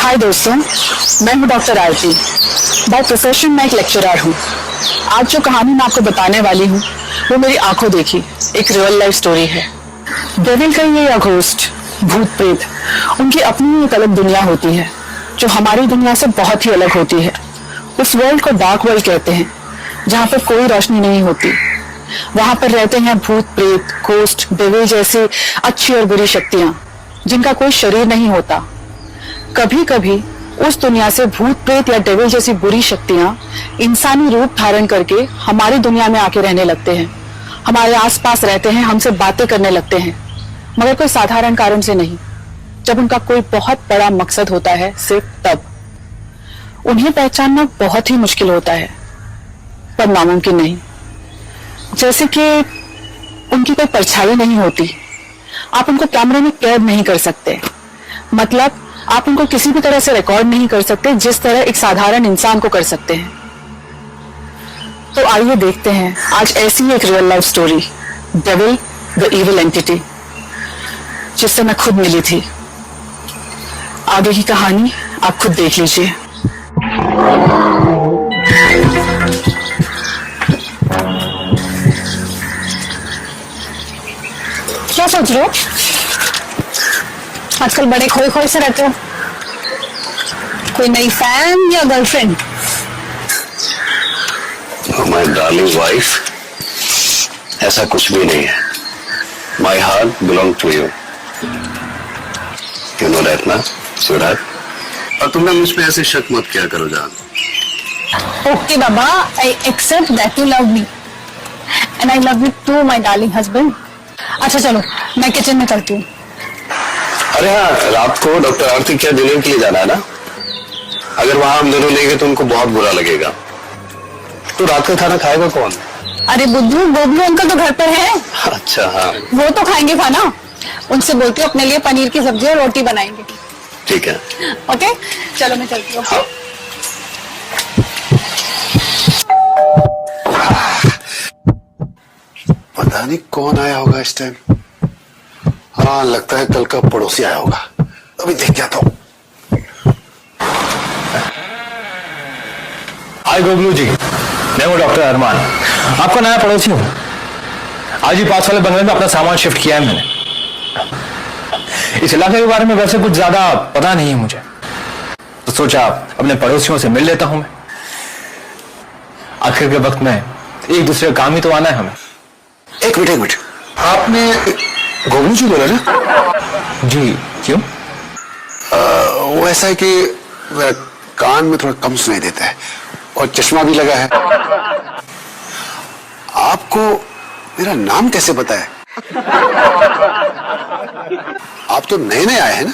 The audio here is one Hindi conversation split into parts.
हाय दोस्तों, मैं हूं डॉक्टर आरती। बाय प्रोफेशन मैं एक लेक्चरर हूं। आज जो कहानी मैं आपको बताने वाली हूं वो मेरी आंखों देखी एक रियल लाइफ स्टोरी है। डेविल कहिए या घोस्ट, भूत प्रेत, उनकी अपनी एक अलग दुनिया होती है जो हमारी दुनिया से बहुत ही अलग होती है। उस वर्ल्ड को डार्क वर्ल्ड कहते हैं, जहाँ पर कोई रोशनी नहीं होती। वहां पर रहते हैं भूत प्रेत, घोस्ट, डेविल जैसी अच्छी और बुरी शक्तियां जिनका कोई शरीर नहीं होता। कभी कभी उस दुनिया से भूत प्रेत या डेविल जैसी बुरी शक्तियां इंसानी रूप धारण करके हमारी दुनिया में आके रहने लगते हैं, हमारे आसपास रहते हैं, हमसे बातें करने लगते हैं, मगर कोई साधारण कारण से नहीं। जब उनका कोई बहुत बड़ा मकसद होता है, सिर्फ तब। उन्हें पहचानना बहुत ही मुश्किल होता है, पर नामुमकिन नहीं। जैसे कि उनकी कोई परछाई नहीं होती, आप उनको कैमरे में कैद नहीं कर सकते, मतलब आप उनको किसी भी तरह से रिकॉर्ड नहीं कर सकते जिस तरह एक साधारण इंसान को कर सकते हैं। तो आइए देखते हैं आज ऐसी ही एक real life story, devil the evil entity, जिससे मैं खुद मिली थी। आगे की कहानी आप खुद देख लीजिए। क्या सोच रहे हो? आजकल बड़े खोए खोए से रहते हो। कोई नई फैन या गर्लफ्रेंड? माय डार्लिंग वाइफ, ऐसा कुछ भी नहीं है। My heart belong to you, you know that ना स्वीटहार्ट। और तुमने मुझ पे ऐसे शक मत किया करो जान। ओके बाबा, I accept that you love me and I love you too my darling husband. अच्छा चलो, मैं किचन में करती हूँ। अरे हाँ, रात को डॉक्टर आरती क्या डिनर के लिए जाना है ना? अगर वहां हम दोनों लेंगे तो उनको बहुत बुरा लगेगा। तो रात का खाना खाएगा कौन? अरे बुद्धू, गोबलू अंकल तो घर पर है। अच्छा हाँ, वो तो खाएंगे खाना। उनसे बोलती हूँ अपने लिए पनीर की सब्जी और रोटी बनाएंगे। ठीक है। ओके चलो, मैं चलती हूँ। हाँ। पता नहीं कौन आया होगा इस टाइम। हाँ, लगता है कल का पड़ोसी आया होगा। अभी देख के आता हूँ। हाय गोगलू जी, मैं हूँ डॉक्टर अरमान, आपका नया पड़ोसी हूँ। आज ही पास वाले बंगले में अपना सामान शिफ्ट किया है मैंने। इस इलाके के बारे में वैसे कुछ ज्यादा पता नहीं है मुझे, तो सोचा अपने पड़ोसियों से मिल लेता हूं मैं। आखिर के वक्त में एक दूसरे का काम ही तो आना है हमें। एक मिनट, आपने गोगलू जी बोला ना? जी, क्यों? वो ऐसा है कि कान में थोड़ा कम सुनाई देता है और चश्मा भी लगा है। आपको मेरा नाम कैसे पता है? आप तो नए नए आए हैं ना?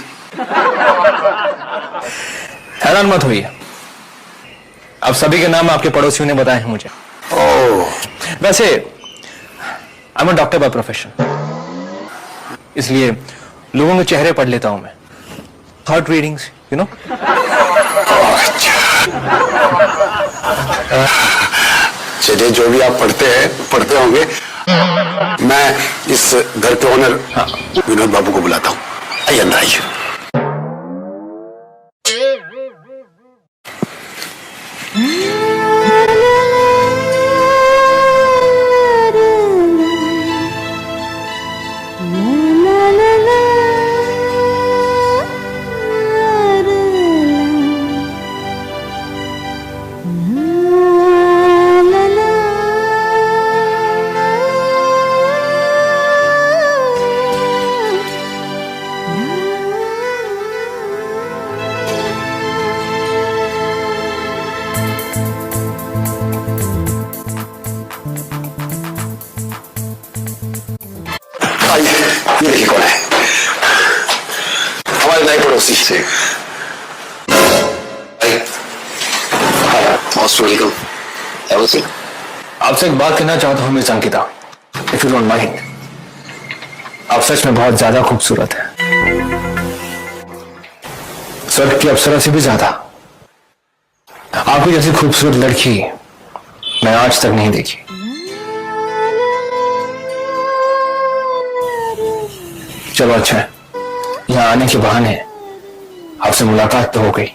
हैरान मत होइए, अब सभी के नाम आपके पड़ोसियों ने बताए हैं मुझे। ओह, वैसे I am a doctor by profession, इसलिए लोगों के चेहरे पढ़ लेता हूं मैं। Heart readings, you know. चलिए, जो भी आप पढ़ते होंगे। मैं इस घर के ओनर विनोद बाबू को बुलाता हूँ। आइए अंदर आइए। ये देखिए कौन है, हमारे नए पड़ोसी से। आपसे एक बात कहना चाहता हूं miss Ankita, if you don't mind. आप सच में बहुत ज्यादा खूबसूरत है, स्वर्ग की अप्सरा से भी ज्यादा। आपकी जैसी खूबसूरत लड़की मैं आज तक नहीं देखी। चलो अच्छा है, यहाँ आने के बहाने आपसे मुलाकात तो हो गई।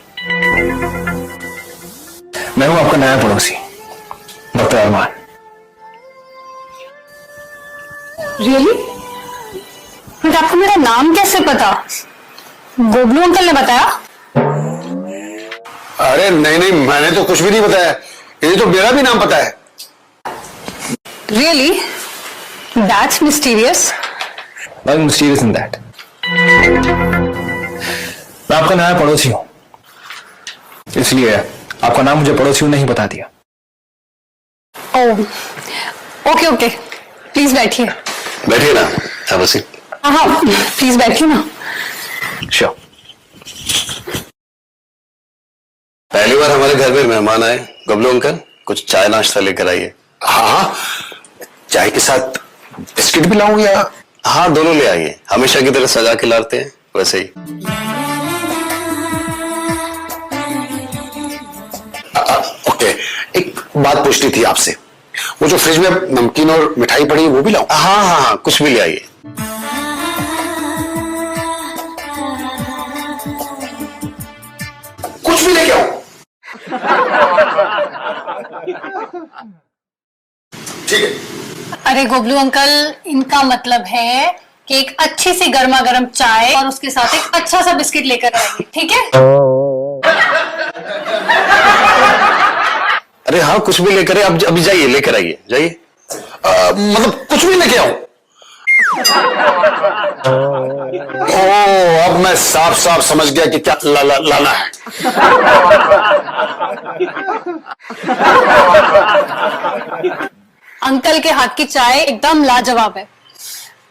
मैं हूं आपका नया पड़ोसी डॉक्टर अरमान। रियली? बट आपको मेरा नाम कैसे पता? गोबलू अंकल ने बताया? अरे नहीं नहीं, मैंने तो कुछ भी नहीं बताया। ये तो मेरा भी नाम पता है। Really? That's mysterious. Nothing mysterious in that. मैं आपका नया पड़ोसी हूं, इसलिए आपका नाम मुझे पड़ोसी नहीं बता दिया। ओह, ओके ओके, प्लीज बैठिए। बैठिए ना, have a seat। हाँ, प्लीज बैठिए ना। श्योर। पहली बार हमारे घर में मेहमान आए। गबलू अंकल, कुछ चाय नाश्ता लेकर आइए। हाँ, चाय के साथ बिस्किट भी लाऊं या? हाँ, दोनों ले आइए। हमेशा की तरह सजा के लाते हैं वैसे ही। ओके, एक बात पूछनी थी आपसे। वो जो फ्रिज में नमकीन और मिठाई पड़ी है वो भी लाऊं? हाँ हाँ हाँ, कुछ भी ले आइए। कुछ भी लेके आओ। ठीक है। अरे गोबलू अंकल, इनका मतलब है कि एक अच्छी सी गर्मा गर्म चाय और उसके साथ एक अच्छा सा बिस्किट लेकर आएंगे, ठीक है? अरे हाँ, कुछ भी लेकर आइए। अब अभी जाइए, लेकर आइए, जाइए। मतलब कुछ भी लेके आओ। ओ, अब मैं साफ साफ समझ गया कि क्या लाना है। अंकल के हाथ की चाय एकदम लाजवाब है।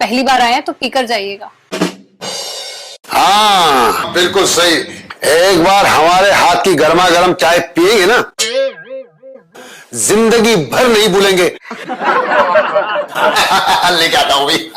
पहली बार आए हैं तो पीकर जाइएगा। हाँ, बिल्कुल सही। एक बार हमारे हाथ की गर्मा गर्म चाय पिएंगे ना, जिंदगी भर नहीं भूलेंगे। लेके आता हूं भी।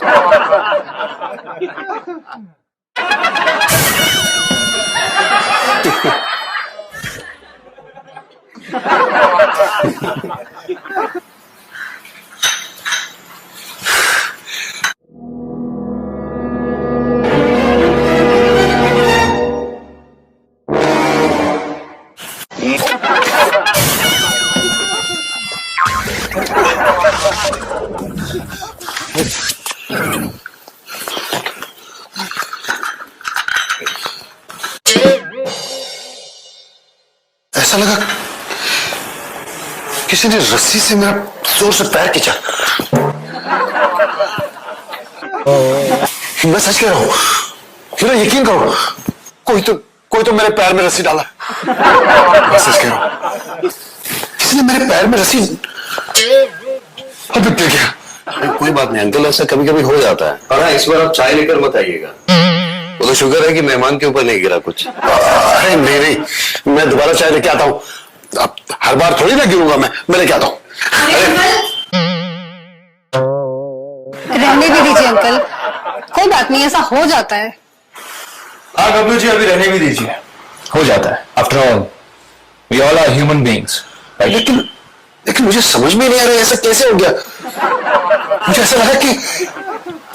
ऐसा लगा किसी ने रस्सी से मेरा जोर से पैर खींचा। मैं सच कह रहा हूं, मेरा यकीन करो, कोई तो मेरे पैर में रस्सी डाला। मैं सच कह रहा हूं, किसी ने मेरे पैर में रस्सी अब गिर गया। कोई बात नहीं अंकल, ऐसा कभी कभी हो जाता है। और हाँ, इस बार आप चाय लेकर मत आइएगा। वो तो शुक्र है कि मेहमान के ऊपर नहीं गिरा कुछ। अरे नहीं नहीं, मैं दोबारा चाय लेके आता हूँ। अब हर बार थोड़ी ना गिरूंगा मैं लेके आता हूँ। रहने भी दीजिए अंकल, कोई बात नहीं, ऐसा हो जाता है। हाँ गबलू जी, अभी रहने भी दीजिए, हो जाता है। After all we all are human beings. लेकिन मुझे समझ में नहीं आ रहा ऐसा कैसे हो गया। मुझे ऐसा लगा कि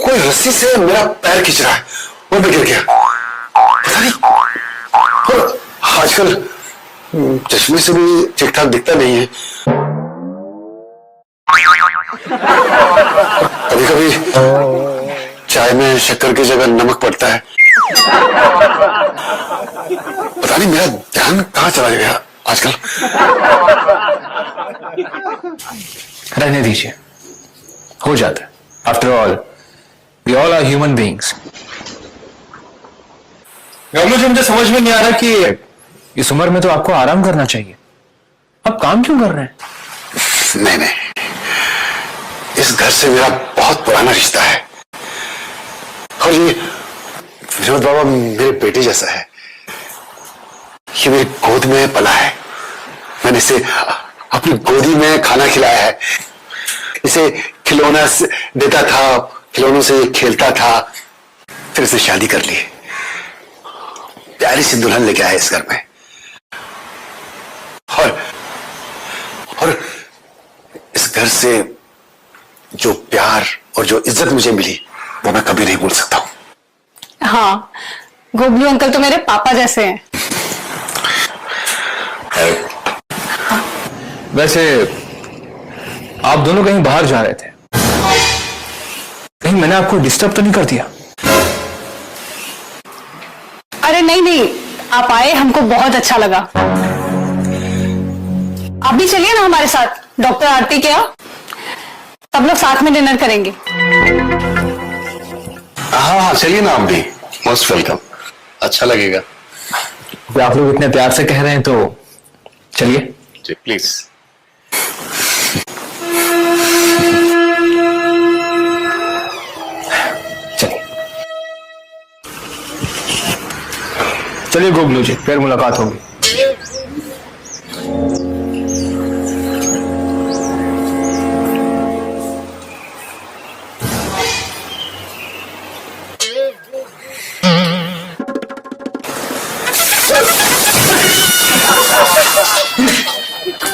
कोई रस्सी से मेरा पैर खींच रहा है और मैं गिर गया। पता नहीं, और आजकल चश्मे से भी ठीक ठाक दिखता नहीं है। कभी कभी चाय में शक्कर की जगह नमक पड़ता है। पता नहीं मेरा ध्यान कहाँ चला गया आजकल। रहने दीजिए, हो जाता है। After all we all are human beings. Gablu ji, मुझे समझ में नहीं आ रहा कि इस उम्र में तो आपको आराम करना चाहिए, आप काम क्यों कर रहे हैं? नहीं, इस घर से मेरा बहुत पुराना रिश्ता है और ये विनोद बाबा मेरे बेटे जैसा है। ये मेरी गोद में पला है। मैंने इसे अपनी गोदी में खाना खिलाया है। इसे खिलौना देता था, खिलौनों से ये खेलता था, फिर इसे शादी कर ली। प्यारी सी दुल्हन लेके आया इस घर में। और इस घर से जो प्यार और जो इज्जत मुझे मिली वो मैं कभी नहीं भूल सकता हूं। हाँ, गोबलू अंकल तो मेरे पापा जैसे हैं। वैसे आप दोनों कहीं बाहर जा रहे थे, कहीं मैंने आपको डिस्टर्ब तो नहीं कर दिया? अरे नहीं नहीं, आप आए, हमको बहुत अच्छा लगा। आप भी चलिए ना हमारे साथ, डॉक्टर आरती के यहाँ सब लोग साथ में डिनर करेंगे। हाँ हाँ, चलिए ना, आप भी मोस्ट वेलकम, अच्छा लगेगा। तो आप लोग इतने प्यार से कह रहे हैं तो चलिए। जी प्लीज। चलिए चलिए गोबलू जी, फिर मुलाकात होगी।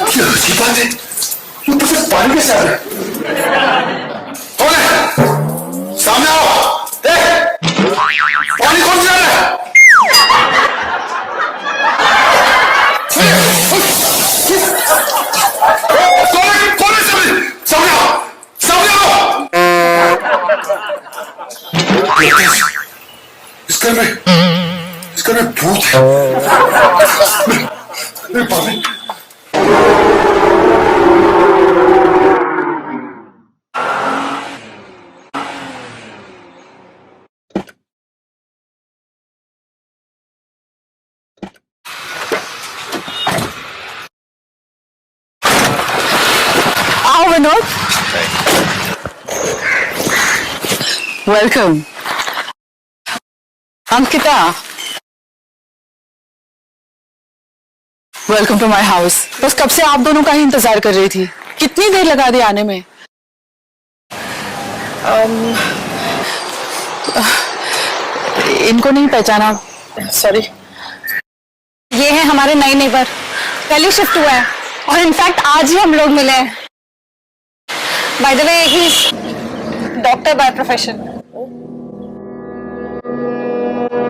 क्या अजीब बात है, ऊपर से पानी कैसे आ रहा है? कौन है? सामने आओ, देख पानी कौन से आ रहा है? कौन है सामने आओ, सामने आओ। इसका में भूत है। मेरे पानी। आओ Vinod, welcome. Ankita, welcome to my house. बस कब से आप दोनों का ही इंतजार कर रही थी। कितनी देर लगा दी आने में? इनको नहीं पहचाना, सॉरी। ये है हमारे नए नेबर, पहली शिफ्ट हुआ है और इनफैक्ट आज ही हम लोग मिले हैं। By the way, he is doctor by profession.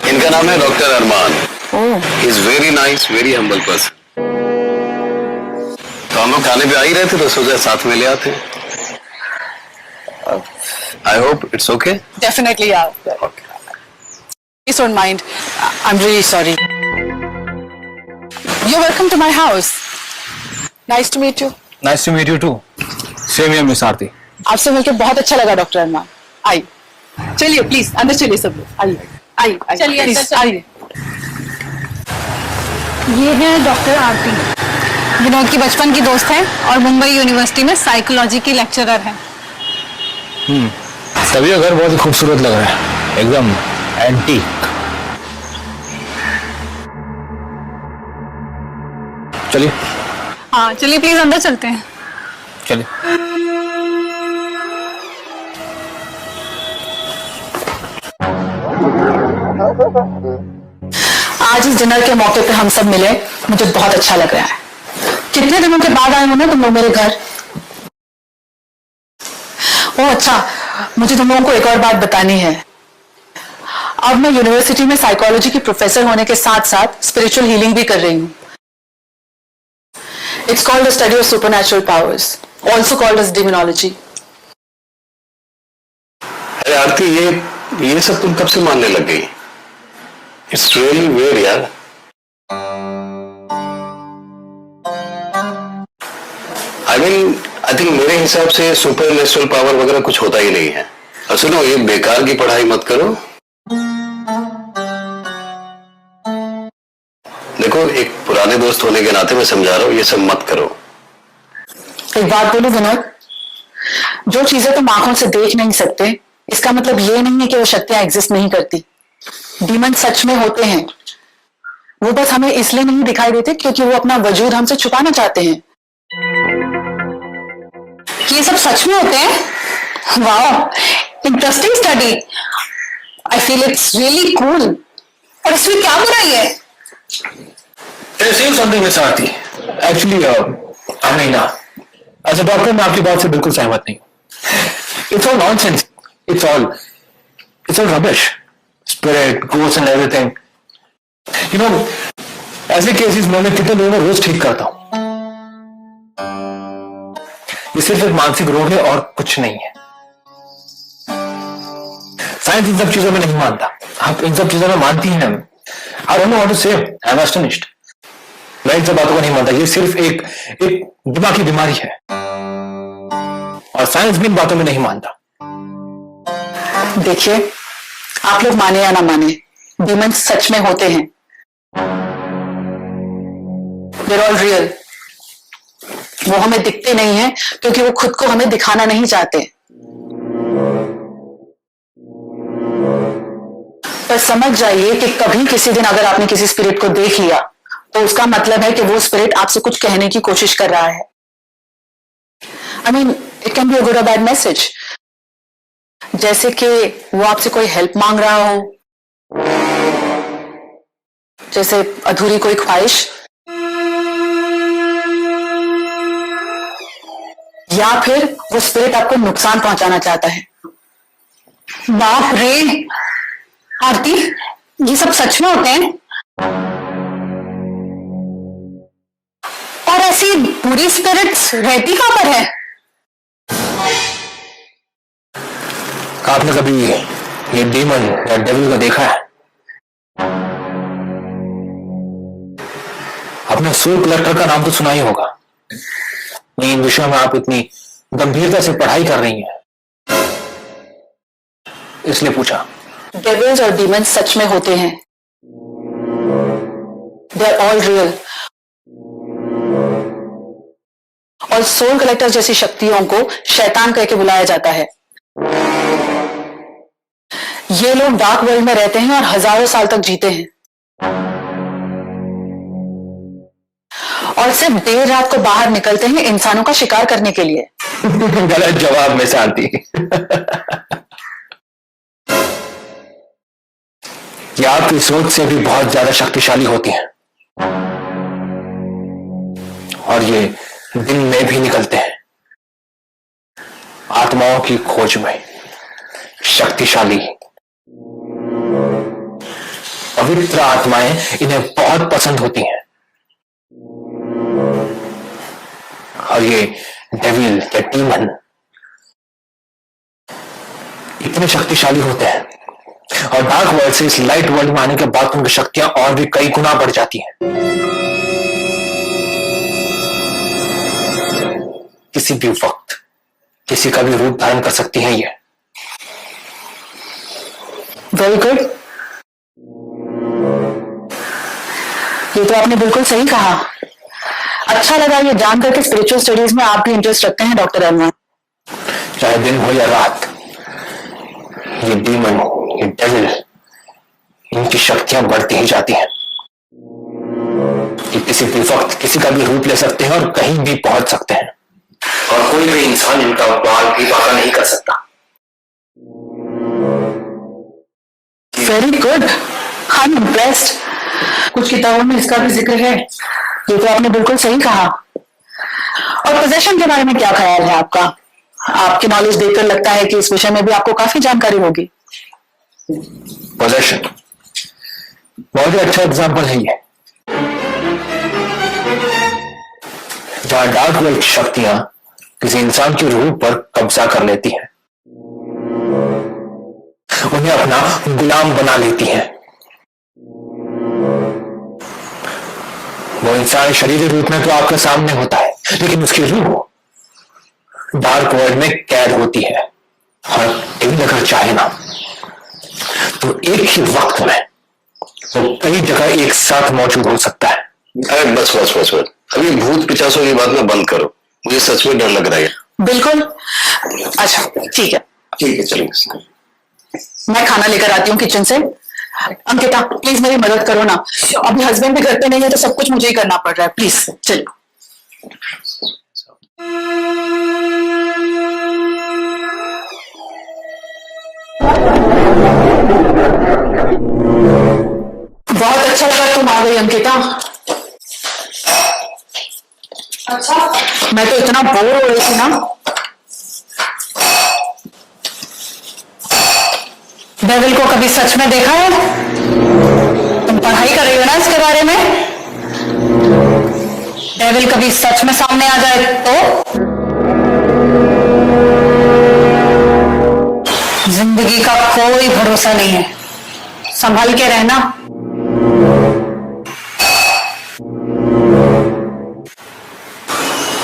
इनका नाम है doctor Armaan. Oh, he is very nice, very humble person. तो हम लोग खाने पे आ ही रहे थे तो सोचा साथ में ले आते हैं। I hope it's okay. Definitely यार। Please don't mind. I'm really sorry. You're welcome to my house. Nice to meet you. Nice to meet you too. Same here miss Aarti. आपसे मिलकर बहुत अच्छा लगा डॉक्टर अरमान। आइए, चलिए प्लीज अंदर चलिए सब लोग। आइए आइए आइए, चलिए, प्लीज अंदर चलिए। आइए। ये है डॉक्टर आरती, विनोद की बचपन की दोस्त है और मुंबई यूनिवर्सिटी में साइकोलॉजी की लेक्चरर है। तभी ये घर बहुत ही खूबसूरत लग रहा है, एकदम एंटीक। चलिए हाँ चलिए, प्लीज अंदर चलते हैं। चलिए। आज इस डिनर के मौके पे हम सब मिले, मुझे बहुत अच्छा लग रहा है। कितने दिनों के बाद आए हो ना तुम लोग मेरे घर। ओह अच्छा, मुझे तुम लोगों को एक और बात बतानी है। अब मैं यूनिवर्सिटी में साइकोलॉजी की प्रोफेसर होने के साथ साथ स्पिरिचुअल हीलिंग भी कर रही हूँ। It's called the study of supernatural powers, also called as demonology. अरे आरती, ये सब तुम कब से मानने लग गई? इट्स रियली वेयर यार। आई थिंक मेरे हिसाब से सुपर नेचुरल पावर वगैरह कुछ होता ही नहीं है। और सुनो, ये बेकार की पढ़ाई मत करो। देखो, एक पुराने दोस्त होने के नाते मैं समझा रहा हूँ, ये सब मत करो। एक बात बोलूं विनोद, जो चीजें तुम आंखों से देख नहीं सकते, इसका मतलब ये नहीं है कि वो शक्तियां एग्जिस्ट नहीं करती। डीमन सच में होते हैं, वो बस हमें इसलिए नहीं दिखाई देते क्योंकि वो अपना वजूद हमसे छुपाना चाहते हैं। ये सब सच में होते हैं? वाह, interesting study. I feel it's really cool. और इसमें क्या बुराई है? Something miss Aarti, actually Amina, as a doctor मैं आपकी बात से बिल्कुल सहमत नहीं। It's all nonsense, it's all rubbish, spirit, ghost and everything. You know, ऐसे केसेस मैं कितने लोगों को रोज ठीक करता हूं। ये सिर्फ एक मानसिक रोग है और कुछ नहीं है। साइंस इन सब चीजों में नहीं मानता। आप इन सब चीजों में मानती हैं। I don't know what to say. I am astonished. मैं इन सब बातों को नहीं मानता। ये सिर्फ एक दिमागी बीमारी है और साइंस भी इन बातों में नहीं मानता। देखिए, आप लोग माने या ना माने, डीमंस सच में होते हैं। They're all real। वो हमें दिखते नहीं हैं क्योंकि वो खुद को हमें दिखाना नहीं चाहते। पर समझ जाइए कि कभी किसी दिन अगर आपने किसी स्पिरिट को देख लिया तो उसका मतलब है कि वो स्पिरिट आपसे कुछ कहने की कोशिश कर रहा है। I mean, it can be a good और बैड मैसेज। जैसे कि वो आपसे कोई हेल्प मांग रहा हो, जैसे अधूरी कोई ख्वाहिश, या फिर वो स्पिरिट आपको नुकसान पहुंचाना चाहता है। बाप रे आरती, ये सब सच में होते हैं? और ऐसी बुरी स्पिरिट्स रहती कहां पर है? आपने कभी ये डीमन या डेविल को देखा है? आपने सोल कलेक्टर का नाम तो सुना ही होगा। नहीं, इन विषयों में आप इतनी गंभीरता से पढ़ाई कर रही हैं, इसलिए पूछा। डेविल्स और डीमंस सच में होते हैं। They are all real. और सोल कलेक्टर जैसी शक्तियों को शैतान कह के बुलाया जाता है। ये लोग डार्क वर्ल्ड में रहते हैं और हजारों साल तक जीते हैं और सिर्फ देर रात को बाहर निकलते हैं इंसानों का शिकार करने के लिए। गलत जवाब में शांति। ये आपकी सोच से भी बहुत ज्यादा शक्तिशाली होती हैं और ये दिन में भी निकलते हैं आत्माओं की खोज में। शक्तिशाली पवित्र आत्माएं इन्हें बहुत पसंद होती हैं और ये डेविल या डीमन इतने शक्तिशाली होते हैं और डार्क वर्ल्ड से इस लाइट वर्ल्ड में आने के बाद उनकी शक्तियां और भी कई गुना बढ़ जाती हैं। किसी भी वक्त किसी का भी रूप धारण कर सकती हैं ये। Very good. ये तो आपने बिल्कुल सही कहा। अच्छा लगा ये जानकर कि स्पिरिचुअल स्टडीज में आप भी इंटरेस्ट रखते हैं डॉक्टर अरमान। चाहे दिन हो या रात, ये डीमन, ये डेविल, इनकी शक्तियां बढ़ती ही जाती हैं। ये किसी भी वक्त किसी का भी रूप ले सकते हैं और कहीं भी पहुंच सकते हैं और कोई भी इंसान इनका बाल भी बाका नहीं कर सकता। Very good, I am impressed. कुछ किताबों में इसका भी जिक्र है। ये तो आपने बिल्कुल सही कहा। और पोजेशन के बारे में क्या ख्याल है आपका? आपकी नॉलेज देखकर लगता है कि इस विषय में भी आपको काफी जानकारी होगी। पोजेशन बहुत ही अच्छा एग्जाम्पल है ये, जहां डार्क वर्ल्ड की शक्तियां किसी इंसान की रूह पर कब्जा कर लेती हैं, उन्हें अपना गुलाम बना लेती हैं। वो इंसान शरीर रूप में तो आपके सामने होता है, लेकिन उसकी रूह डार्क वर्ल्ड में कैद होती है और डेविल अगर चाहे ना तो एक ही वक्त में वो कई जगह एक साथ मौजूद हो सकता है। अरे बस बस बस बस, अभी भूत पिचासों की बात में बंद करो। मुझे सच में डर लग रहा है। बिल्कुल। अच्छा ठीक है, ठीक है, चलिए। मैं खाना लेकर आती हूँ किचन से। अंकिता प्लीज मेरी मदद करो ना। अभी हस्बैंड भी घर पे नहीं है तो सब कुछ मुझे ही करना पड़ रहा है। प्लीज चलो। बहुत अच्छा लगा तुम आ गई अंकिता। अच्छा, मैं तो इतना बोर हो रही थी ना। डेविल को कभी सच में देखा है? तुम पढ़ाई कर रही हो ना इसके बारे में? डेविल कभी सच में सामने आ जाए तो? जिंदगी का कोई भरोसा नहीं है, संभल के रहना।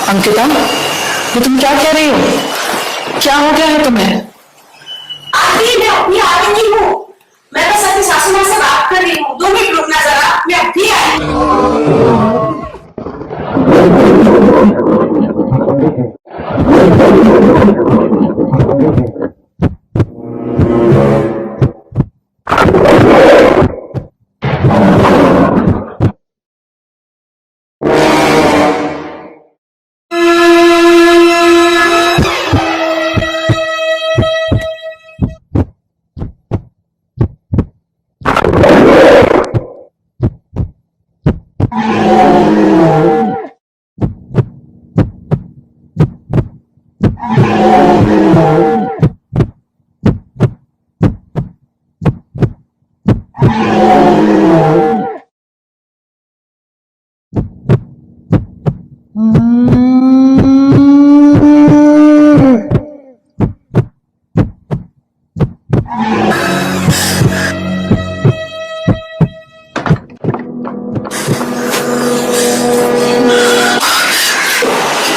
अंकिता, ये तुम क्या कह रही हो? क्या हो गया है तुम्हें? आंटी मैं अभी आ रही हूँ। मैं बस अपनी सासू माँ से बात कर रही हूँ। 2 मिनट रुकना जरा, मैं अभी आई हूँ।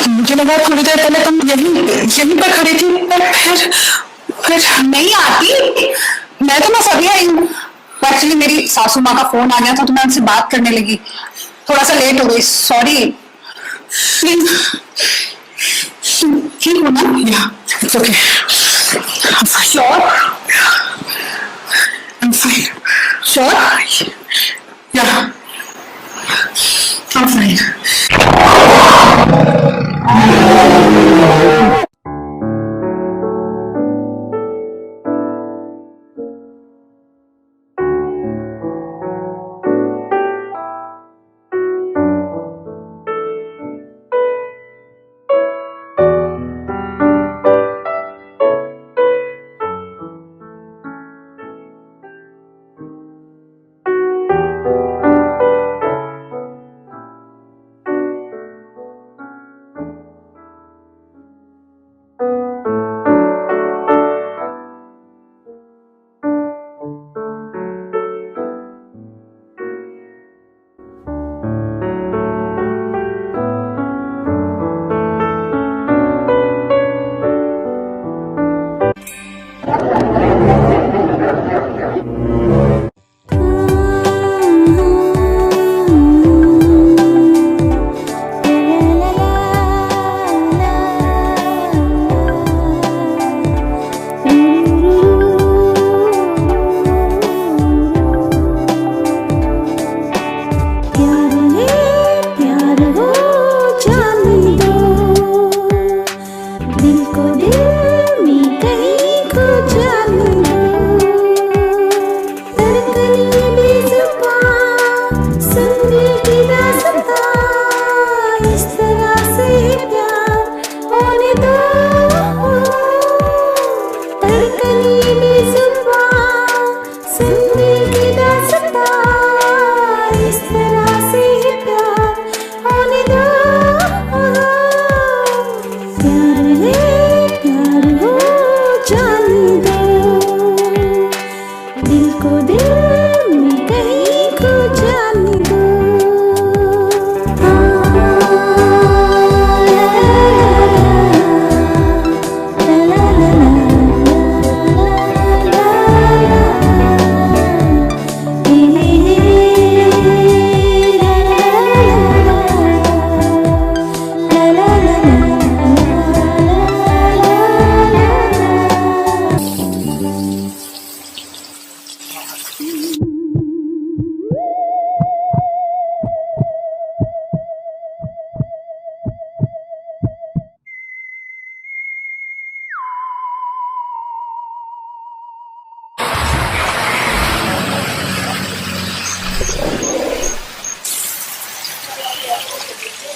मुझे लगा थोड़ी देर पहले तुम यहीं पर खड़ी थी, पर फिर नहीं आती, मैं तो बस अभी आई हूँ। एक्चुअली मेरी सासू माँ का फोन आ गया था तो मैं उनसे बात करने लगी, थोड़ा सा लेट हो गई, सॉरी। ठीक हो ना? या it's okay, sure? I'm fine. Sure? Yeah, I'm fine.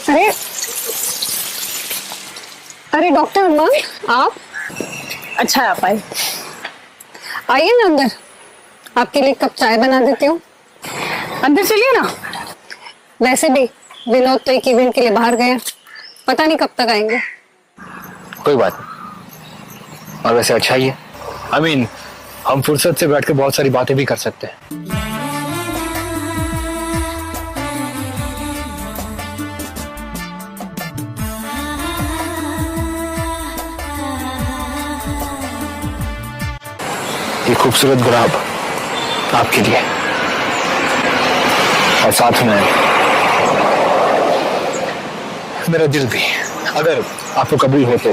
अरे अरे डॉक्टर अरमान, आप? अच्छा है आप आए। आइए ना अंदर, आपके लिए कप चाय बना देती हूँ। अंदर चलिए ना। वैसे भी विनोद तो एक इवेंट के लिए बाहर गए, पता नहीं कब तक आएंगे। कोई बात नहीं, और वैसे अच्छा ही है। I mean, हम फुर्सत से बैठ के बहुत सारी बातें भी कर सकते हैं। ये खूबसूरत गुलाब आपके लिए, और साथ में मेरा दिल भी, अगर आपको कबूल हो तो।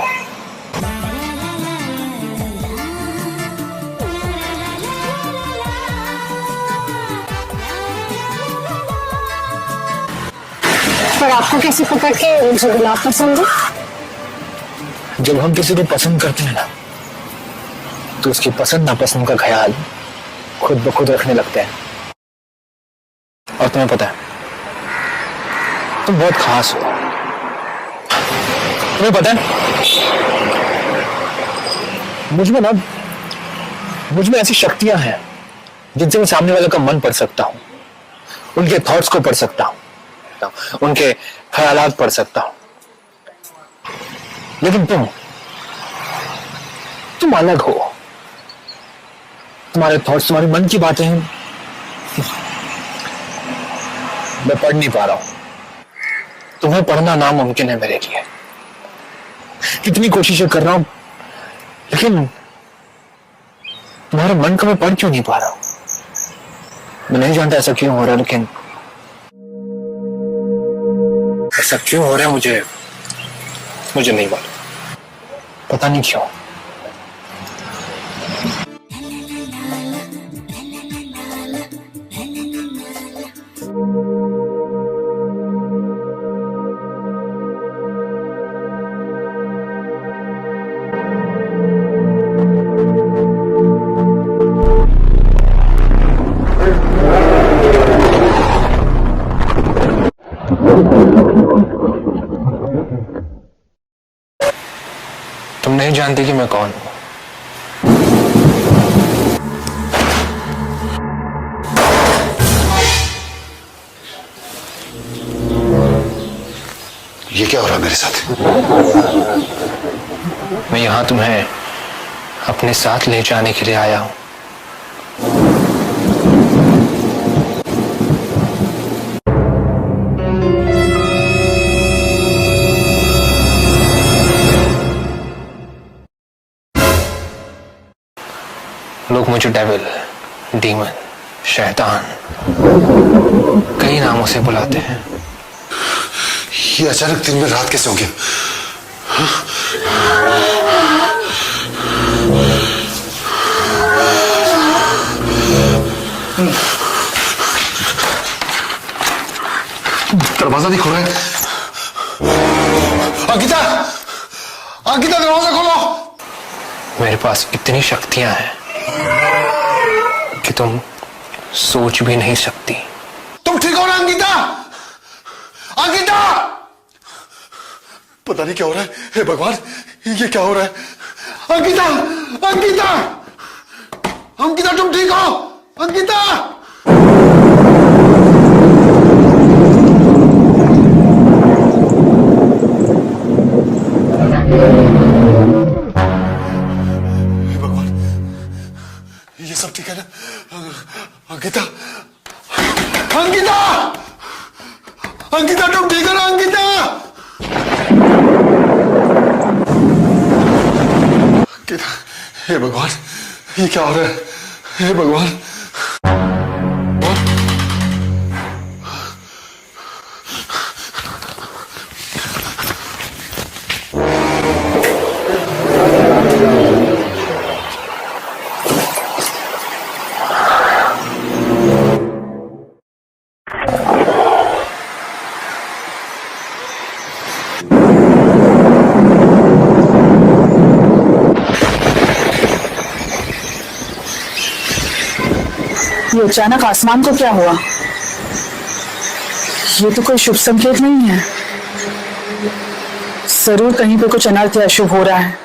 पर आपको कैसे पकड़ के मुझे गुलाब पसंद है? जब हम किसी को पसंद करते हैं ना, तो उसकी पसंद नापसंद का ख्याल खुद ब खुद रखने लगते हैं। और तुम्हें पता है, तुम बहुत खास हो। तुम्हें पता है, मुझ में ऐसी शक्तियां हैं जिनसे मैं सामने वाले का मन पढ़ सकता हूं, उनके थॉट्स को पढ़ सकता हूं, उनके ख्यालात पढ़ सकता हूं। लेकिन तुम अलग हो। तुम्हारे थॉट्स, तुम्हारे मन की बातें हैं, मैं पढ़ नहीं पा रहा हूं। तुम्हें पढ़ना नामुमकिन है मेरे लिए। कितनी कोशिशें कर रहा हूं, लेकिन तुम्हारे मन का मैं पढ़ क्यों नहीं पा रहा हूं। मैं नहीं जानता ऐसा क्यों हो रहा है, लेकिन ऐसा क्यों हो रहा है मुझे नहीं मालूम। पता नहीं क्यों। तुम नहीं जानती कि मैं कौन हूं। ये क्या हो रहा है मेरे साथ? मैं यहां तुम्हें अपने साथ ले जाने के लिए आया हूं। लोग मुझे डेविल, डीमन, शैतान, कई नामों से बुलाते हैं। ये अचानक दिन में रात कैसे हो गया? दरवाजा नहीं खोला है। अंकिता, अंकिता दरवाजा खोलो। मेरे पास इतनी शक्तियां हैं कि तुम सोच भी नहीं सकती। तुम ठीक हो ना अंकिता? अंकिता! पता नहीं क्या हो रहा है। हे भगवान, ये क्या हो रहा है? अंकिता! अंकिता! अंकिता तुम ठीक हो? अंकिता! हे भगवान, ये सब ठीक है ना? अंकिता! अंकिता! अंकिता तुम ठीक हो ना? अंकिता! अंकिता, हे भगवान, ये क्या हो रहा है? हे भगवान! ये अचानक आसमान को क्या हुआ? ये तो कोई शुभ संकेत नहीं है। जरूर कहीं पे कुछ अनर्थ या अशुभ हो रहा है।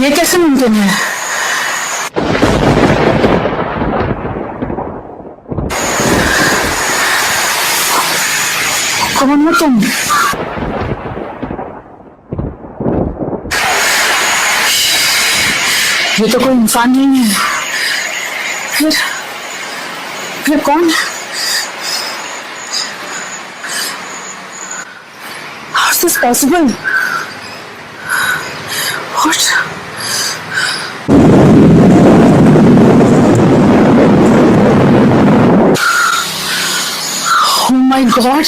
ये कैसे मुमकिन है? कौन हो तुम? ये तो कोई इंसान नहीं है। फिर कौन? How is this possible? What? Oh my God!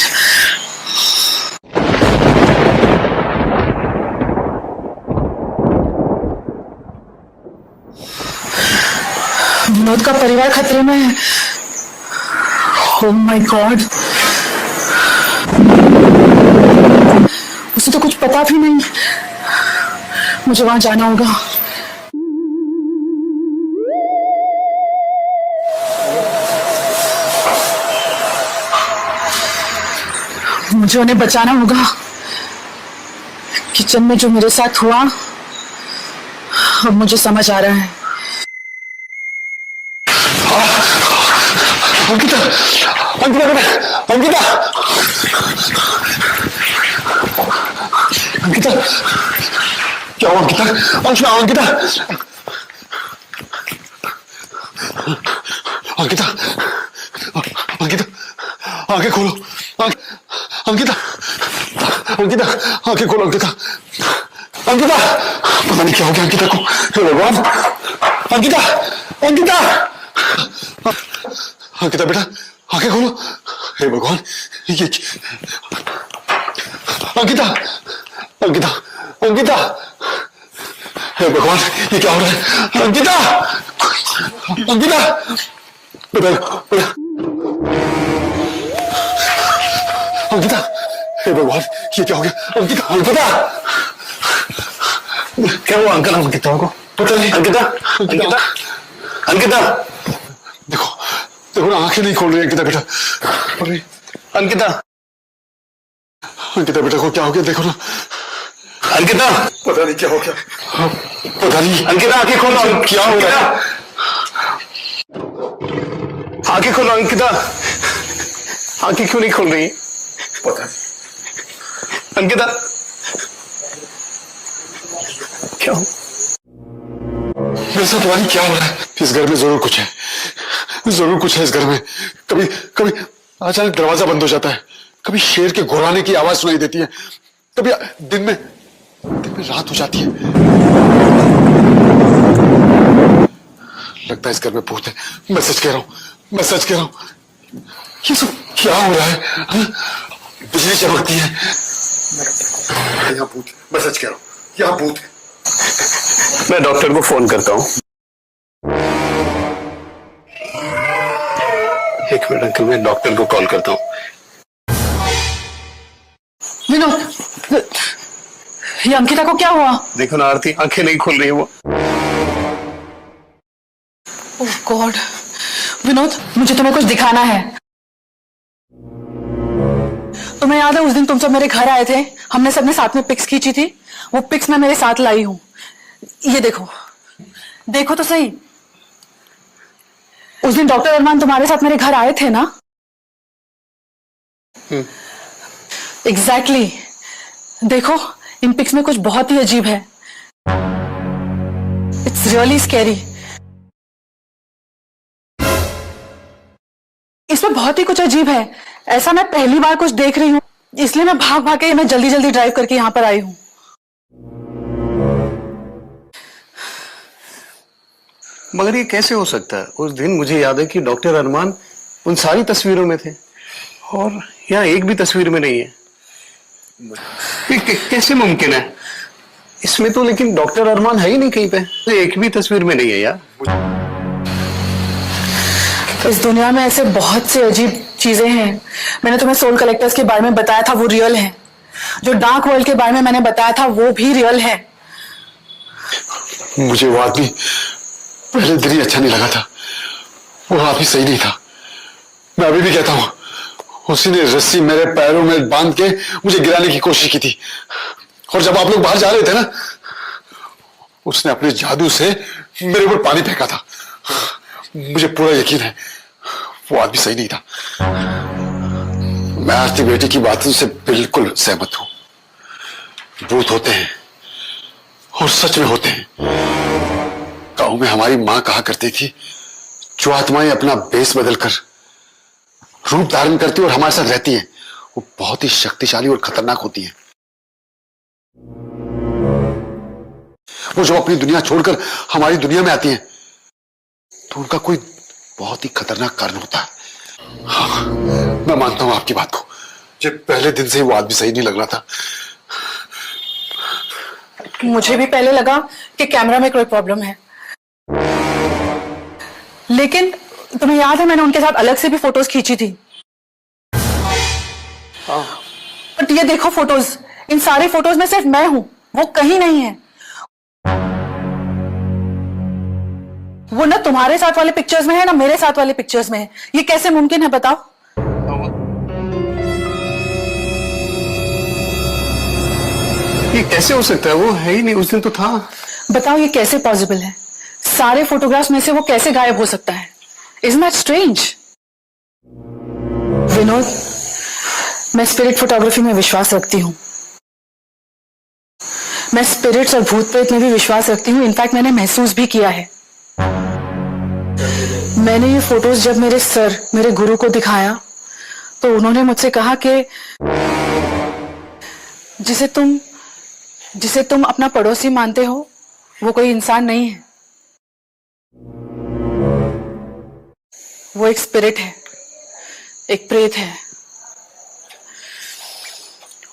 Vinod का परिवार खतरे में है। Oh my God! उसे तो कुछ पता भी नहीं। मुझे वहां जाना होगा। मुझे उन्हें बचाना होगा। किचन में जो मेरे साथ हुआ अब मुझे समझ आ रहा है। अंकिता, अंकिता बेटा, अंकिता, अंकिता, क्या हुआ अंकिता? अंकिता, अंकिता, अंकिता, आंखें खोलो, अंकिता, अंकिता, आंखें खोलो अंकिता, अंकिता, पता नहीं क्या हो गया अंकिता को। हे भगवान, अंकिता, अंकिता, अंकिता बेटा, आंखें खोलो। हे भगवान, ये अंकिता, अंकिता, अंकिता, हे भगवान, ये क्या हो रहा है? अंकिता, अंकिता, बेटा, बेटा, अंकिता, हे भगवान, ये क्या हो गया? अंकिता, अंकिता, क्या हुआ अंकल? अंकिता को पता नहीं। अंकिता, अंकिता, अंकिता, देखो, देखो ना, आंखें नहीं खोल रही अंकिता बेटा। अरे अंकिता, अंकिता बेटा को क्या हो गया? देखो ना अंकिता, पता नहीं क्या हो गया, पता नहीं। अंकिता आंखें खोलो, क्या हो गया? आंखें खोलो अंकिता, आंखें क्यों नहीं खोल रही? पता नहीं। अंकिता, क्या हो? मेरे साथ पता नहीं क्या हो रहा है। इस घर में जरूर कुछ है, जरूर कुछ है इस घर में। कभी कभी अचानक दरवाजा बंद हो जाता है, कभी शेर के घुराने की आवाज सुनाई देती है, कभी दिन में रात हो जाती है। लगता है इस घर में भूत है। मैं सच कह रहा हूं, मैं सच कह रहा हूं। ये सब क्या हो रहा है? हाँ? बिजली चमकती है, यहाँ भूत है। मैं सच कह रहा हूं, यहाँ भूत है। मैं डॉक्टर को फोन करता हूं। एक मिनट अंकल, मैं डॉक्टर को कॉल करता हूं। विनोद, ये अंकिता को क्या हुआ? देखो ना आरती, आंखें नहीं खुल रही है वो। ओह गॉड, विनोद, मुझे तुम्हें कुछ दिखाना है। तुम्हें याद है उस दिन तुम सब मेरे घर आए थे, हमने सबने साथ में पिक्स खींची थी? वो पिक्स मैं मेरे साथ लाई हूं। ये देखो, देखो तो सही। उस दिन डॉक्टर अरमान तुम्हारे साथ मेरे घर आए थे ना? एग्जैक्टली। देखो, इन पिक्स में कुछ बहुत ही अजीब है। It's really scary. इसमें बहुत ही कुछ अजीब है। ऐसा मैं पहली बार कुछ देख रही हूं, इसलिए मैं भाग भाग के मैं जल्दी जल्दी ड्राइव करके यहां पर आई हूं। मगर ये कैसे हो सकता है? उस दिन मुझे याद है कि डॉक्टर अरमान उन सारी तस्वीरों में थे और यहाँ एक भी तस्वीर में नहीं है। ये कैसे मुमकिन है? इसमें तो लेकिन डॉक्टर अरमान है ही नहीं कहीं पे, तो एक भी तस्वीर में नहीं है यार। इस दुनिया में ऐसे बहुत से अजीब चीजें हैं। मैंने तुम्हें सोल कलेक्टर्स के बारे में बताया था, वो रियल है। जो डार्क वर्ल्ड के बारे में मैंने बताया था, वो भी रियल है। मुझे वो आदमी पहले दिन ही अच्छा नहीं लगा था। वो आदमी सही नहीं था। मैं अभी भी कहता हूं, उसी ने रस्सी मेरे पैरों में बांध के मुझे गिराने की कोशिश की थी। और जब आप लोग बाहर जा रहे थे ना, उसने अपने जादू से मेरे ऊपर पानी फेंका था। मुझे पूरा यकीन है वो आदमी सही नहीं था। मैं आरती बेटी की बातों से बिल्कुल सहमत हूं। भूत होते हैं और सच में होते हैं। गांव में हमारी मां कहा करती थी, जो आत्माएं अपना भेष बदलकर रूप धारण करती और हमारे साथ रहती हैं, वो बहुत ही शक्तिशाली और खतरनाक होती हैं। वो जब अपनी दुनिया छोड़कर हमारी दुनिया में आती हैं, तो उनका कोई बहुत ही खतरनाक कारण होता है। हाँ, मैं मानता हूं आपकी बात को। मुझे पहले दिन से ही वो आदमी सही नहीं लग रहा था। मुझे भी पहले लगा कि कैमरा में कोई प्रॉब्लम है, लेकिन तुम्हें याद है मैंने उनके साथ अलग से भी फोटोज खींची थी। बट ये देखो फोटोज, इन सारे फोटोज में सिर्फ मैं हूं, वो कहीं नहीं है। वो ना तुम्हारे साथ वाले पिक्चर्स में है ना मेरे साथ वाले पिक्चर्स में है। ये कैसे मुमकिन है बताओ? ये कैसे हो सकता है? वो है ही नहीं, उस दिन तो था। बताओ ये कैसे पॉसिबल है? सारे फोटोग्राफ्स में से वो कैसे गायब हो सकता है? Isn't that strange? विनोद, मैं स्पिरिट फोटोग्राफी में विश्वास रखती हूँ। मैं स्पिरिट्स और भूत प्रेत में भी विश्वास रखती हूँ। इनफैक्ट मैंने महसूस भी किया है। मैंने ये फोटोज जब मेरे सर, मेरे गुरु को दिखाया, तो उन्होंने मुझसे कहा कि जिसे तुम अपना पड़ोसी मानते हो, वो कोई इंसान नहीं है। वो एक स्पिरिट है, एक प्रेत है।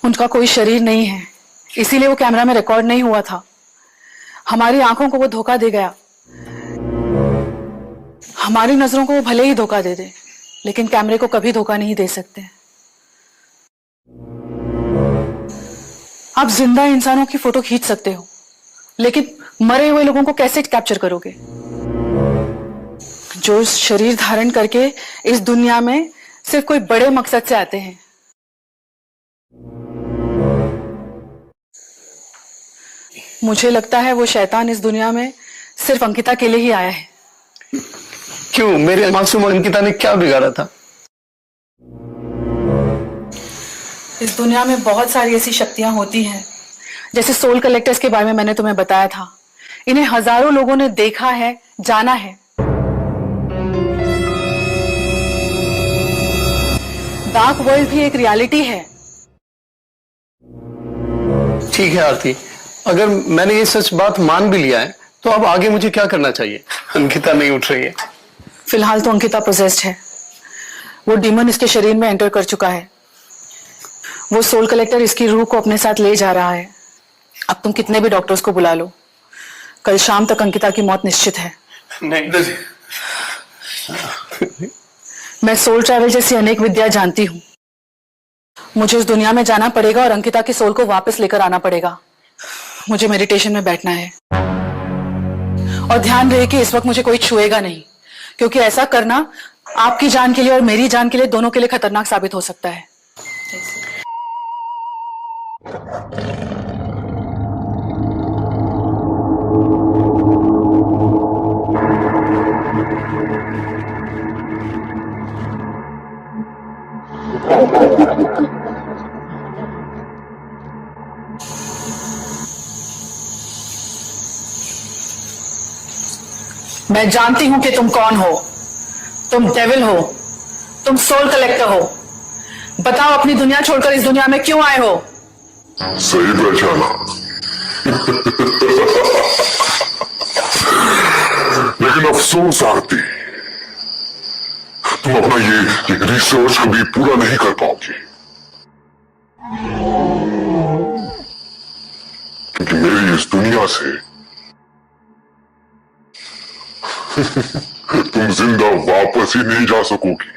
उनका कोई शरीर नहीं है, इसीलिए वो कैमरा में रिकॉर्ड नहीं हुआ था। हमारी आंखों को वो धोखा दे गया। हमारी नजरों को वो भले ही धोखा दे दे, लेकिन कैमरे को कभी धोखा नहीं दे सकते। आप जिंदा इंसानों की फोटो खींच सकते हो, लेकिन मरे हुए लोगों को कैसे कैप्चर करोगे? जो शरीर धारण करके इस दुनिया में सिर्फ कोई बड़े मकसद से आते हैं। मुझे लगता है वो शैतान इस दुनिया में सिर्फ अंकिता के लिए ही आया है। क्यों? मेरे मासूम अंकिता ने क्या बिगाड़ा था? इस दुनिया में बहुत सारी ऐसी शक्तियां होती हैं, जैसे सोल कलेक्टर्स के बारे में मैंने तुम्हें बताया था। इन्हें हजारों लोगों ने देखा है, जाना है। डार्क वर्ल्ड भी एक रियलिटी है। ठीक है आरती, अगर मैंने ये सच बात मान भी लिया है, तो अब आगे मुझे क्या करना चाहिए? अंकिता नहीं उठ रही है। फिलहाल तो अंकिता पोजेस्ड है। वो डीमन इसके शरीर में एंटर कर चुका है। वो सोल कलेक्टर इसकी रूह को अपने साथ ले जा रहा है। अब तुम कितने भी डॉक्टर्स को बुला लो, कल शाम तक अंकिता की मौत निश्चित है। नहीं, मैं सोल ट्रैवल जैसी अनेक विद्या जानती हूँ। मुझे उस दुनिया में जाना पड़ेगा और अंकिता के सोल को वापस लेकर आना पड़ेगा। मुझे मेडिटेशन में बैठना है। और ध्यान रहे कि इस वक्त मुझे कोई छुएगा नहीं, क्योंकि ऐसा करना आपकी जान के लिए और मेरी जान के लिए, दोनों के लिए खतरनाक साबित हो सकता है। मैं जानती हूं कि तुम कौन हो। तुम डेविल हो, तुम सोल कलेक्टर हो। बताओ अपनी दुनिया छोड़कर इस दुनिया में क्यों आए हो? सही पहचाना। लेकिन अफसोस आरती, तुम अपना ये रिसर्च कभी पूरा नहीं कर पाओगे, क्योंकि मेरी इस दुनिया से तुम जिंदा वापस ही नहीं जा सकोगी।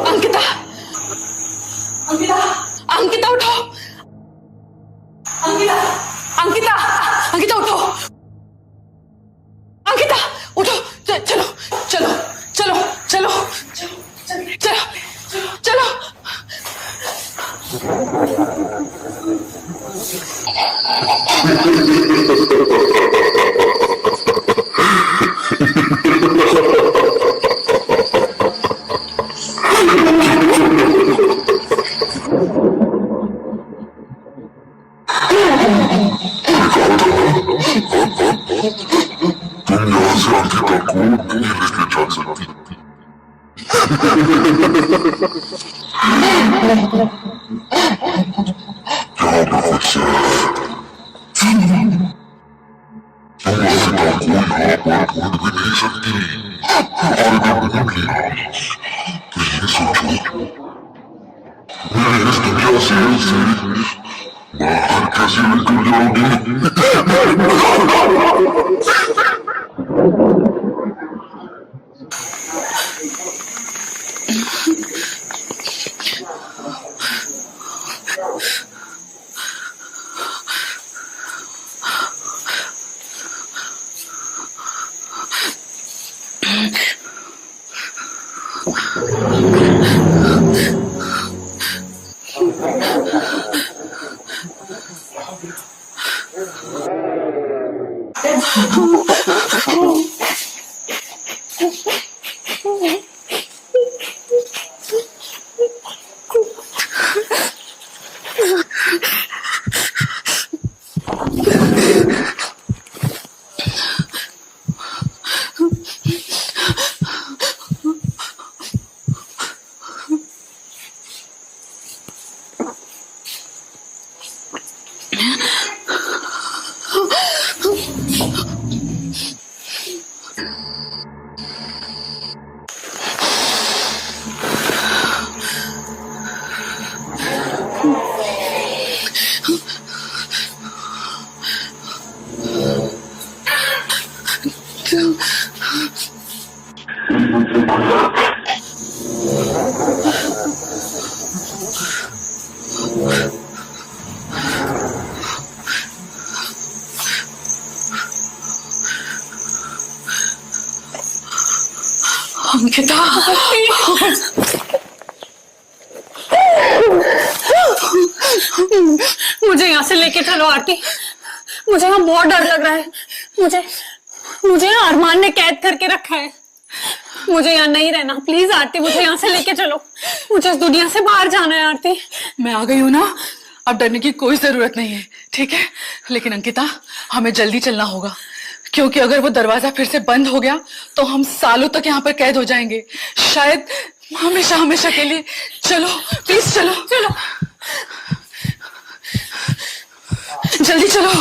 अंकिता, अंकिता, अंकिता उठो। अंकिता, अंकिता, अंकिता उठो। अंकिता उठो, चलो चलो चलो चलो चलो चलो चलो। तुम यहाँ से अंकिता को नहीं लेके जा सकती। यहाँ पे फिक्स है। तुम अंकिता को यहाँ पर ढूंढ भी नहीं सकती। और अगर ढूंढ लिया तो ये सोचो मेरे इस दुनिया से बाहर कैसे निकल जाओगी। अंकिता, मुझे यहाँ से लेके चलो आरती। मुझे यहाँ बहुत डर लग रहा है। मुझे यहाँ अरमान ने कैद करके रखा है। मुझे यहाँ नहीं रहना। प्लीज आरती, मुझे यहाँ से लेके चलो। मुझे इस दुनिया से बाहर जाना है आरती। मैं आ गई हूँ ना, अब डरने की कोई जरूरत नहीं है, ठीक है? लेकिन अंकिता, हमें जल्दी चलना होगा, क्योंकि अगर वो दरवाजा फिर से बंद हो गया तो हम सालों तक यहाँ पर कैद हो जाएंगे, शायद हमेशा हमेशा के लिए। चलो प्लीज, चलो चलो जल्दी चलो।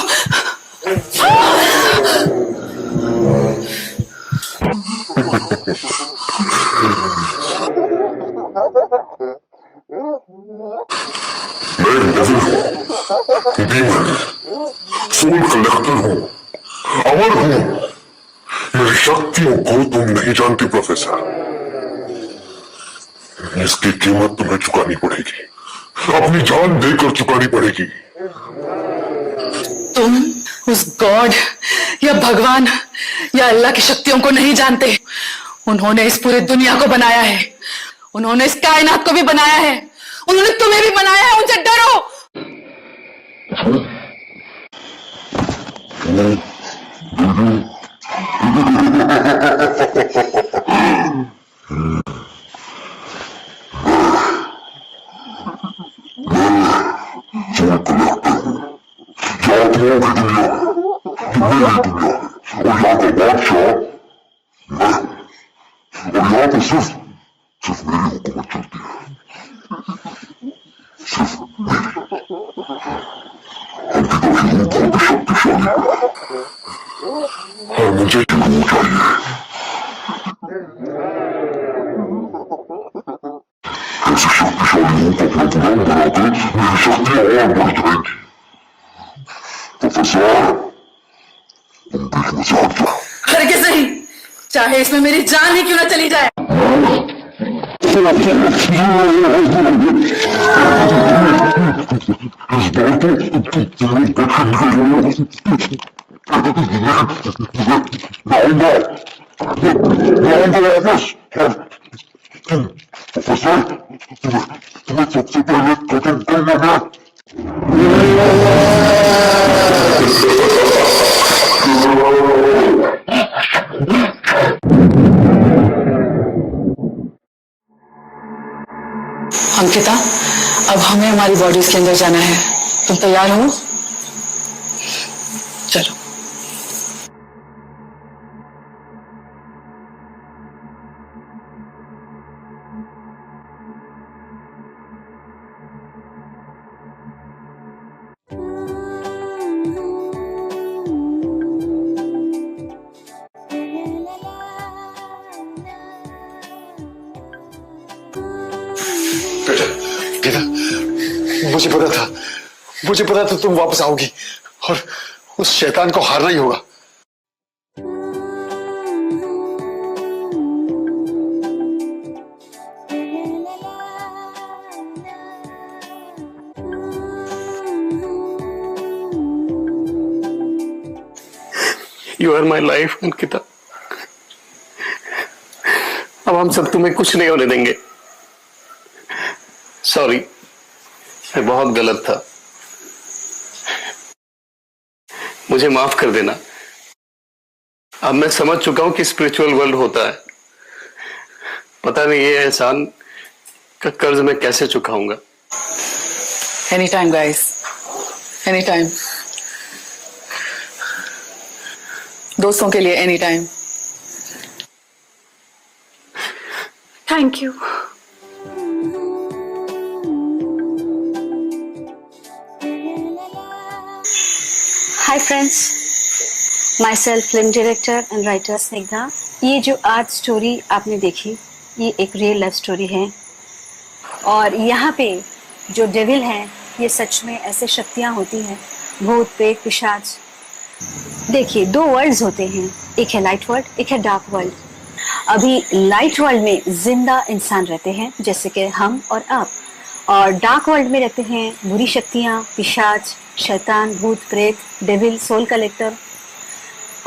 मैं डेविल हूँ, डीमन, सोल कलेक्टर हूँ, अमर हूँ। मेरी शक्तियों को तुम नहीं जानती प्रोफेसर। इसकी कीमत तुम्हें चुकानी पड़ेगी, अपनी जान देकर चुकानी पड़ेगी। तुम उस गॉड या भगवान या अल्लाह की शक्तियों को नहीं जानते। उन्होंने इस पूरी दुनिया को बनाया है, उन्होंने इस कायनात को भी बनाया है, उन्होंने तुम्हें भी बनाया है। उनसे डरो। और यहाँ पे सिर्फ मेरी हुकूमत चलती है, सिर्फ मेरी। अंकिता की रूह बहुत शक्तिशाली है और मुझे ये रूह चाहिए। ऐसी शक्तिशाली रूह को अपना गुलाम बनाते मेरी शक्तियां और बढ़ जाएंगी। प्रोफेसर, तुम बीच में से हट जाओ। हरगिज़ नहीं, चाहे इसमें मेरी जान ही क्यों ना चली जाए। इस बार तो तुम्हें देखा वापस। प्रोफेसर, तुम्हें सबसे पहले खत्म करना है। अंकिता, अब हमें हमारी बॉडीज के अंदर जाना है। तुम तैयार हो? चलो। बेटा, मुझे पता था तुम वापस आओगी और उस शैतान को हारना ही होगा। You are my life Ankita. अब हम सब तुम्हें कुछ नहीं होने देंगे। सॉरी, मैं बहुत गलत था, मुझे माफ कर देना। अब मैं समझ चुका हूं कि स्पिरिचुअल वर्ल्ड होता है। पता नहीं ये एहसान का कर्ज मैं कैसे चुकाऊंगा। Any time guys, any time. दोस्तों के लिए any time. Thank you. Hi friends, my self film director and writer Snigdha. ये जो आज स्टोरी आपने देखी, ये एक रियल लाइफ स्टोरी है और यहाँ पे जो डेविल है, ये सच में ऐसे शक्तियाँ होती हैं, भूत प्रेत पिशाच। देखिए, दो वर्ल्ड्स होते हैं, एक है लाइट वर्ल्ड, एक है डार्क वर्ल्ड। अभी लाइट वर्ल्ड में जिंदा इंसान रहते हैं जैसे कि हम और आप, और डार्क वर्ल्ड में रहते हैं बुरी शक्तियाँ, पिशाच, शैतान, भूत प्रेत, डेविल, सोल कलेक्टर।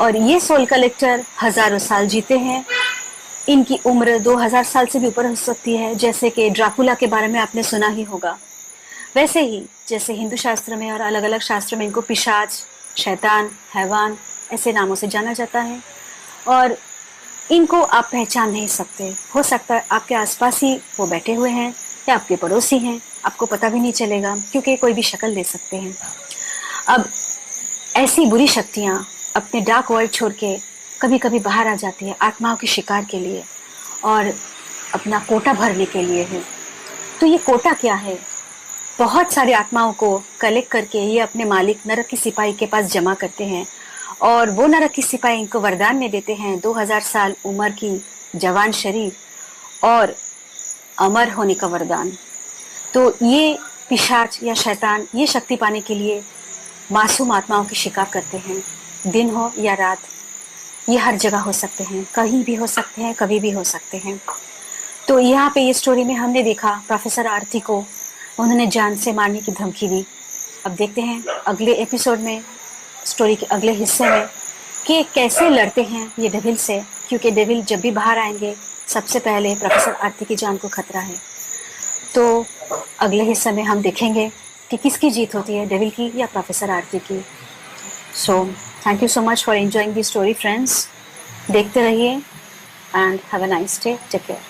और ये सोल कलेक्टर हजारों साल जीते हैं। इनकी उम्र 2000 साल से भी ऊपर हो सकती है, जैसे कि ड्राकुला के बारे में आपने सुना ही होगा। वैसे ही जैसे हिंदू शास्त्र में और अलग अलग शास्त्र में इनको पिशाच, शैतान, हैवान ऐसे नामों से जाना जाता है। और इनको आप पहचान नहीं सकते। हो सकता है आपके आसपास ही वो बैठे हुए हैं, या आपके पड़ोसी हैं, आपको पता भी नहीं चलेगा क्योंकि कोई भी शक्ल ले सकते हैं। अब ऐसी बुरी शक्तियाँ अपने डार्क वर्ल्ड छोड़ के कभी कभी बाहर आ जाती है आत्माओं के शिकार के लिए और अपना कोटा भरने के लिए है। तो ये कोटा क्या है? बहुत सारी आत्माओं को कलेक्ट करके ये अपने मालिक नरक की सिपाही के पास जमा करते हैं और वो नरक की सिपाही इनको वरदान में देते हैं 2000 साल उम्र की जवान शरीर और अमर होने का वरदान। तो ये पिशाच या शैतान ये शक्ति पाने के लिए मासूम आत्माओं की शिकार करते हैं, दिन हो या रात। ये हर जगह हो सकते हैं, कहीं भी हो सकते हैं, कभी भी हो सकते हैं। तो यहाँ पे ये स्टोरी में हमने देखा प्रोफेसर आरती को उन्होंने जान से मारने की धमकी दी। अब देखते हैं अगले एपिसोड में, स्टोरी के अगले हिस्से में, कि कैसे लड़ते हैं ये डेविल से, क्योंकि डेविल जब भी बाहर आएंगे सबसे पहले प्रोफेसर आरती की जान को खतरा है। तो अगले हिस्से में हम देखेंगे कि किसकी जीत होती है, डेविल की या प्रोफेसर आरती की। So thank you so much for enjoying the story friends. देखते रहिए and have a nice day, take care.